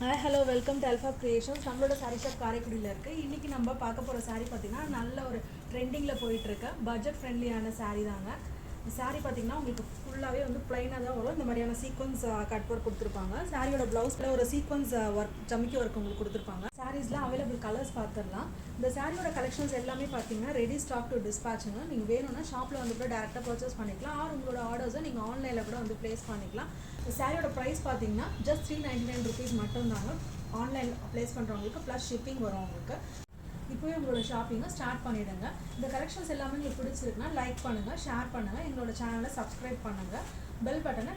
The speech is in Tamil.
Hi hello welcome to alpha creations. நம்மளோட சாரீ ஷாப் காரைக்குடியில் இருக்குது. இன்றைக்கி நம்ம பார்க்க போகிற சாரீ பார்த்திங்கன்னா நல்ல ஒரு ட்ரெண்டிங்கில் போயிட்டுருக்க பட்ஜெட் ஃப்ரெண்ட்லியான சாரீ தாங்க. இந்த சாரீ பார்த்திங்கன்னா உங்களுக்கு ஃபுல்லாகவே வந்து ப்ளைனாக தான் வரும். இந்த மாதிரியான சீக்வன்ஸ் கட் ஒர்க் கொடுத்துருப்பாங்க. சாரியோட ப்ளவுஸில் ஒரு சீக்வன்ஸ் ஒர்க் ஜமிக்கி ஒர்க் உங்களுக்கு கொடுத்துருப்பாங்க. சாரீஸ்லாம் அவைலபிள் கலர்ஸ் பார்த்துடலாம். இந்த சாரியோட கலெக்ஷன்ஸ் எல்லாமே பார்த்தீங்கன்னா ரெடி ஸ்டாக் டு டிஸ்பேச்சுங்க. நீங்கள் வேணும்னா ஷாப்பில் வந்து கூட டேரெக்டாக பர்ச்சேஸ் பண்ணிக்கலாம். ஆர் உங்களோட ஆர்டர்ஸை நீங்கள் ஆன்லைனில் கூட வந்து ப்ளேஸ் பண்ணிக்கலாம். இந்த சாரியோட ப்ரைஸ் பார்த்தீங்கன்னா ஜஸ்ட் 399 ருபீஸ் மட்டும்தாங்க. ஆன்லைனில் ப்ளேஸ் பண்ணுறவங்களுக்கு ப்ளஸ் ஷிப்பிங் வரும் உங்களுக்கு. இப்போவே உங்களோட ஷாப்பிங்கை ஸ்டார்ட் பண்ணிவிடுங்க. இந்த கலெக்ஷன்ஸ் எல்லாமே உங்களுக்கு பிடிச்சிருக்குன்னா லைக் பண்ணுங்கள், ஷேர் பண்ணுங்கள், எங்களோட சேனலை சப்ஸ்கிரைப் பண்ணுங்கள், பெல் பட்டனை